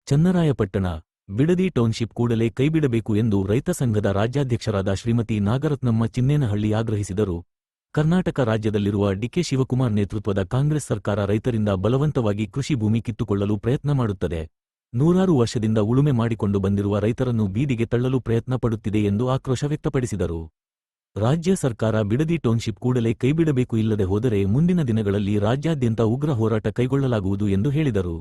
Channarayapatna Bidadi township ಕೂಡಲೇ ಕೈಬಿಡಬೇಕು ಎಂದು ರೈತ ಸಂಘದ ರಾಜ್ಯಾಧ್ಯಕ್ಷರಾದ ಶ್ರೀಮತಿ ನಾಗರತ್ನಮ್ಮ ಚಿನ್ನೇನಹಳ್ಳಿ ಆಗ್ರಹಿಸಿದರು. ಕರ್ನಾಟಕ ರಾಜ್ಯದಲ್ಲಿರುವ ಡಿಕೆ ಶಿವಕುಮಾರ್ ನೇತೃತ್ವದ ಕಾಂಗ್ರೆಸ್ ಸರ್ಕಾರ ರೈತರಿಂದ ಬಲವಂತವಾಗಿ ಕೃಷಿ ಭೂಮಿ ಕಿತ್ತುಕೊಳ್ಳಲು ಪ್ರಯತ್ನ ಮಾಡುತ್ತದೆ. ನೂರಾರು ವರ್ಷದಿಂದ ಉಳುಮೆ ಮಾಡಿಕೊಂಡು ಬಂದಿರುವ ರೈತರನ್ನು ಬೀದಿಗೆ ತಳ್ಳಲು ಪ್ರಯತ್ನ ಪಡುತ್ತಿದೆ ಎಂದು ಆಕ್ರೋಶ ವ್ಯಕ್ತಪಡಿಸಿದರು. ರಾಜ್ಯ ಸರ್ಕಾರ ಬಿಡದಿ ಟೌನ್ಶಿಪ್ ಕೂಡಲೇ ಕೈಬಿಡಬೇಕು, ಇಲ್ಲದೆ ಹೋದರೆ ಮುಂದಿನ ದಿನಗಳಲ್ಲಿ ರಾಜ್ಯಾದ್ಯಂತ ಉಗ್ರ ಹೋರಾಟ ಕೈಗೊಳ್ಳಲಾಗುವುದು ಎಂದು ಹೇಳಿದರು.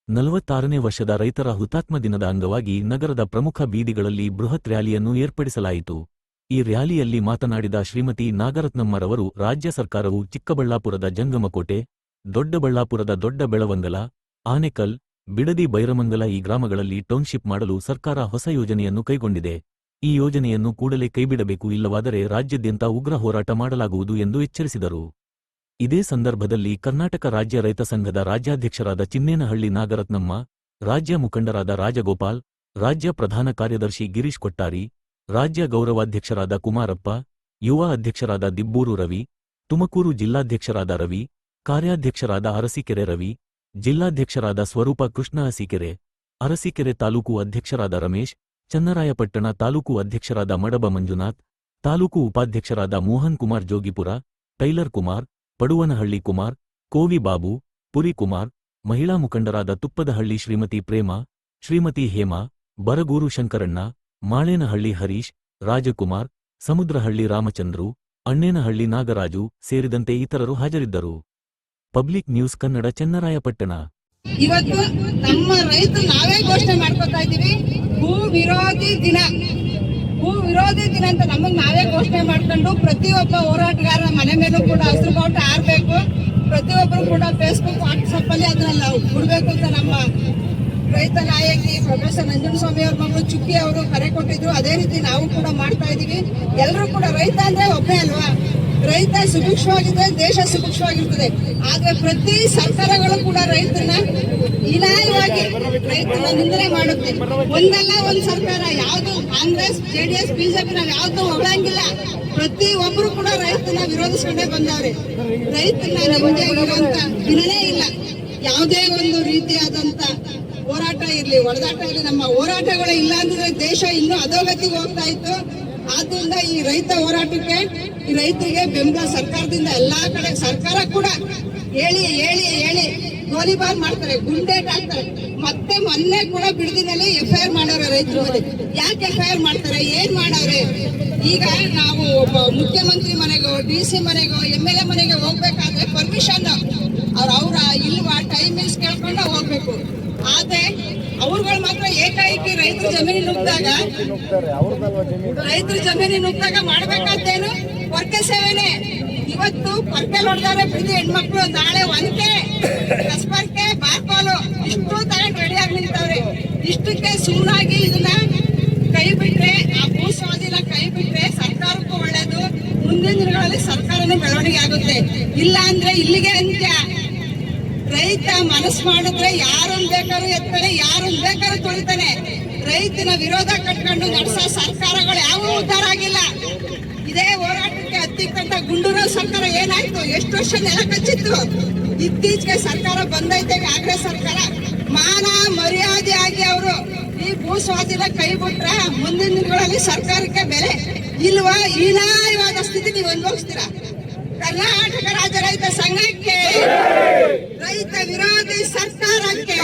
46ನೇ ವರ್ಷದ ರೈತರ ಹುತಾತ್ಮ ದಿನದ ಅಂಗವಾಗಿ ನಗರದ ಪ್ರಮುಖ ಬೀದಿಗಳಲ್ಲಿ ಬೃಹತ್ ರ್ಯಾಲಿಯನ್ನು ಏರ್ಪಡಿಸಲಾಯಿತು. ಈ ರ್ಯಾಲಿಯಲ್ಲಿ ಮಾತನಾಡಿದ ಶ್ರೀಮತಿ ನಾಗರತ್ನಮ್ಮರವರು, ರಾಜ್ಯ ಸರ್ಕಾರವು ಚಿಕ್ಕಬಳ್ಳಾಪುರದ ಜಂಗಮಕೋಟೆ, ದೊಡ್ಡಬಳ್ಳಾಪುರದ ದೊಡ್ಡ ಬೆಳವಂಗಲ, ಆನೆಕಲ್, ಬಿಡದಿ, ಬೈರಮಂಗಲ ಈ ಗ್ರಾಮಗಳಲ್ಲಿ ಟೌನ್ಶಿಪ್ ಮಾಡಲು ಸರ್ಕಾರ ಹೊಸ ಯೋಜನೆಯನ್ನು ಕೈಗೊಂಡಿದೆ. ಈ ಯೋಜನೆಯನ್ನು ಕೂಡಲೇ ಕೈಬಿಡಬೇಕು, ಇಲ್ಲವಾದರೆ ರಾಜ್ಯಾದ್ಯಂತ ಉಗ್ರ ಹೋರಾಟ ಮಾಡಲಾಗುವುದು ಎಂದು ಎಚ್ಚರಿಸಿದರು. ಇದೇ ಸಂದರ್ಭದಲ್ಲಿ ಕರ್ನಾಟಕ ರಾಜ್ಯ ರೈತ ಸಂಘದ ರಾಜ್ಯಾಧ್ಯಕ್ಷರಾದ ಚಿನ್ನೇನಹಳ್ಳಿ ನಾಗರತ್ನಮ್ಮ, ರಾಜ್ಯ ಮುಖಂಡರಾದ ರಾಜಗೋಪಾಲ್, ರಾಜ್ಯ ಪ್ರಧಾನ ಕಾರ್ಯದರ್ಶಿ ಗಿರೀಶ್ ಕೊಟ್ಟಾರಿ, ರಾಜ್ಯ ಗೌರವಾಧ್ಯಕ್ಷರಾದ ಕುಮಾರಪ್ಪ, ಯುವ ಅಧ್ಯಕ್ಷರಾದ ದಿಬ್ಬೂರು ರವಿ, ತುಮಕೂರು ಜಿಲ್ಲಾಧ್ಯಕ್ಷರಾದ ರವಿ, ಕಾರ್ಯಾಧ್ಯಕ್ಷರಾದ ಅರಸೀಕೆರೆ ರವಿ, ಜಿಲ್ಲಾಧ್ಯಕ್ಷರಾದ ಸ್ವರೂಪ ಕೃಷ್ಣ ಅರಸೀಕೆರೆ, ಅರಸೀಕೆರೆ ತಾಲೂಕು ಅಧ್ಯಕ್ಷರಾದ ರಮೇಶ್, ಚನ್ನರಾಯಪಟ್ಟಣ ತಾಲೂಕು ಅಧ್ಯಕ್ಷರಾದ ಮಡಬ ಮಂಜುನಾಥ್, ತಾಲೂಕು ಉಪಾಧ್ಯಕ್ಷರಾದ ಮೋಹನ್ ಕುಮಾರ್ ಜೋಗಿಪುರ, ಟೈಲರ್ ಕುಮಾರ್, ಪಡುವನಹಳ್ಳಿ ಕುಮಾರ್, ಕೋವಿ ಬಾಬು, ಪುರಿ ಕುಮಾರ್, ಮಹಿಳಾ ಮುಖಂಡರಾದ ತುಪ್ಪದಹಳ್ಳಿ ಶ್ರೀಮತಿ ಪ್ರೇಮ, ಶ್ರೀಮತಿ ಹೇಮಾ, ಬರಗೂರು ಶಂಕರಣ್ಣ, ಮಾಳೇನಹಳ್ಳಿ ಹರೀಶ್, ರಾಜಕುಮಾರ್, ಸಮುದ್ರಹಳ್ಳಿ ರಾಮಚಂದ್ರು, ಅಣ್ಣೇನಹಳ್ಳಿ ನಾಗರಾಜು ಸೇರಿದಂತೆ ಇತರರು ಹಾಜರಿದ್ದರು. Public news Kannada, Channarayapatna. ಇವತ್ತು ನಮ್ಮ ರೈತರು ನಾವೇ ಘೋಷಣೆ ಮಾಡ್ಕೊತಾ ಇದೀವಿ, ಭೂ ವಿರೋಧಿ ದಿನ ಅಂತ ನಮಗ್ ನಾವೇ ಘೋಷಣೆ ಮಾಡ್ಕೊಂಡು ಪ್ರತಿಯೊಬ್ಬ ಹೋರಾಟಗಾರರ ಮನೆ ಮೇಲೂ ಕೂಡ ಹಸಿರು ಬಾವುಟ ಹಾರಬೇಕು. ಪ್ರತಿಯೊಬ್ಬರು ಕೂಡ ಫೇಸ್ಬುಕ್, ವಾಟ್ಸಪ್ ಅಲ್ಲಿ ಅದನ್ನ ನಾವು ಬಿಡ್ಬೇಕು ಅಂತ ನಮ್ಮ ರೈತ ನಾಯಕಿ ಪ್ರೊಫೆಸರ್ ನಂಜನಸ್ವಾಮಿ ಅವ್ರ ಮಗಳು ಚುಕ್ಕಿ ಅವರು ಕರೆ ಕೊಟ್ಟಿದ್ರು. ಅದೇ ರೀತಿ ನಾವು ಕೂಡ ಮಾಡ್ತಾ ಇದೀವಿ. ಎಲ್ಲರೂ ಕೂಡ ರೈತ ಅಂದ್ರೆ ಒಬ್ಬನೇ ಅಲ್ವಾ, ರೈತ ಸುಭಿಕ್ಷವಾಗಿದ್ರೆ ದೇಶ ಸುಭಿಕ್ಷವಾಗಿರ್ತದೆ. ಆದ್ರೆ ಪ್ರತಿ ಸರ್ಕಾರಗಳು ಕೂಡ ರೈತರನ್ನ ಹೀನಾಯವಾಗಿ ರೈತರನ್ನ ನಿಂದನೆ ಮಾಡುತ್ತೆ. ಒಂದಲ್ಲ ಒಂದ್ ಸರ್ಕಾರ, ಯಾವ್ದು ಕಾಂಗ್ರೆಸ್, JDS, BJP ನಾವು ಯಾವ್ದು ಹೊಗಳಂಗಿಲ್ಲ. ಪ್ರತಿ ಒಬ್ರು ಕೂಡ ರೈತನ ವಿರೋಧಿಸ್ಕೊಂಡೇ ಬಂದವ್ರೆ. ರೈತನ ನೆಮ್ಮದಿಯಾಗಿರುವಂತ ದಿನನೇ ಇಲ್ಲ. ಯಾವುದೇ ಒಂದು ರೀತಿಯಾದಂತ ಹೋರಾಟ ಇರ್ಲಿ, ಹೊಡೆದಾಟ ಇರ್ಲಿ, ನಮ್ಮ ಹೋರಾಟಗಳೇ ಇಲ್ಲ ಅಂದ್ರೆ ದೇಶ ಇನ್ನೂ ಅಧೋಗತಿಗೆ ಹೋಗ್ತಾ ಇತ್ತು. ಆದ್ರಿಂದ ಈ ರೈತ ಹೋರಾಟಕ್ಕೆ, ಈ ರೈತರಿಗೆ ಬೆಂಬಲ ಸರ್ಕಾರದಿಂದ ಎಲ್ಲಾ ಕಡೆ, ಸರ್ಕಾರ ಕೂಡ ಹೇಳಿ ಗೋಲಿಬಾರ್ ಮಾಡ್ತಾರೆ, ಗುಂಡೇಟ್ ಹಾಕ್ತಾರೆ. ಮತ್ತೆ ಮೊನ್ನೆ ಕೂಡ ಬಿಡದಿನಲ್ಲಿ FIR ಮಾಡವ್ರೆ ರೈತರ ಮೇಲೆ. ಯಾಕೆ FIR ಮಾಡ್ತಾರೆ, ಏನ್ ಮಾಡವ್ರೆ? ಈಗ ನಾವು ಒಬ್ಬ ಮುಖ್ಯಮಂತ್ರಿ ಮನೆಗೋ, DC ಮನೆಗೋ, MLA ಮನೆಗೆ ಹೋಗ್ಬೇಕಾದ್ರೆ ಪರ್ಮಿಷನ್ ಅವ್ರ ಇಲ್ವಾ ಟೈಮಿಂಗ್ಸ್ ಕೇಳ್ಕೊಂಡು ಹೋಗ್ಬೇಕು. ಆದ್ರೆ ಅವ್ರುಗಳು ಮಾತ್ರ ಏಕಾಏಕಿ ರೈತರ ಜಮೀನಿಗೆ ನುಗ್ದಾಗ ಮಾಡ್ಬೇಕಾದ್ದೇನು ವರ್ಗ ಸೇವೆನೆ. ಇವತ್ತು ಪರ್ಕೆ ಹೊಡೆದಾರೆ ಬಿಡದಿ ಹೆಣ್ಮಕ್ಳು, ನಾಳೆ ಒಂಕೆ ಕಸ್ಪರ್ಕೆ ಬಾರ್ಪಾಲು ಇಷ್ಟು ತಗೊಂಡು ರೆಡಿ ಆಗಿ ನಿಂತವ್ರೆ. ಇಷ್ಟಕ್ಕೆ ಸುಮ್ಮನಾಗಿ ಇದನ್ನ ಕೈ ಬಿಟ್ರೆ, ಆ ಭೂ ಸ್ವಾಧೀನ ಕೈ ಬಿಟ್ರೆ ಸರ್ಕಾರಕ್ಕೂ ಒಳ್ಳೇದು. ಮುಂದಿನ ದಿನಗಳಲ್ಲಿ ಸರ್ಕಾರನೂ ಬೆಳವಣಿಗೆ ಆಗುತ್ತೆ. ಇಲ್ಲ ಅಂದ್ರೆ ಇಲ್ಲಿಗೆ ಅಂತ್ಯ. ರೈತ ಮನಸ್ಸು ಮಾಡಿದ್ರೆ ಯಾರನ್ನ ಬೇಕಾದ್ರೂ ಎತ್ತಾನೆ, ಯಾರನ್ನ ಬೇಕಾದ್ರೂ ತೊಳಿತಾನೆ. ರೈತನ ವಿರೋಧ ಕಟ್ಕೊಂಡು ನಡೆಸೋ ಸರ್ಕಾರಗಳು ಯಾವ ಉದ್ಧಾರ ಆಗಿಲ್ಲ. ಇದೇ ಹೋರಾಟಕ್ಕೆ ಹತ್ತಿಕ್ಕಂತ ಗುಂಡೂರಾವ್ ಸರ್ಕಾರ ಏನಾಯ್ತು, ಎಷ್ಟು ವರ್ಷ ನೆಲ ಕಚ್ಚಿತ್ತು. ಇತ್ತೀಚೆಗೆ ಸರ್ಕಾರ ಬಂದೈತೆ ಕಾಂಗ್ರೆಸ್ ಸರ್ಕಾರ. ಮಾನ ಮರ್ಯಾದೆ ಆಗಿ ಅವರು ಈ ಭೂ ಸ್ವಾಧೀನ ಕೈ ಬಿಟ್ರ ಮುಂದಿನ ದಿನಗಳಲ್ಲಿ ಸರ್ಕಾರಕ್ಕೆ ಬೆಲೆ ಇಲ್ವಾ? ಹೀನಾಯವಾದ ಸ್ಥಿತಿ ನೀವು ಅನುಭವಿಸ್ತೀರಾ. ಕರ್ನಾಟಕ ರಾಜ್ಯ ರೈತ ಸಂಘಕ್ಕೆ, ರೈತ ವಿರೋಧಿ ಸರ್ಕಾರಕ್ಕೆ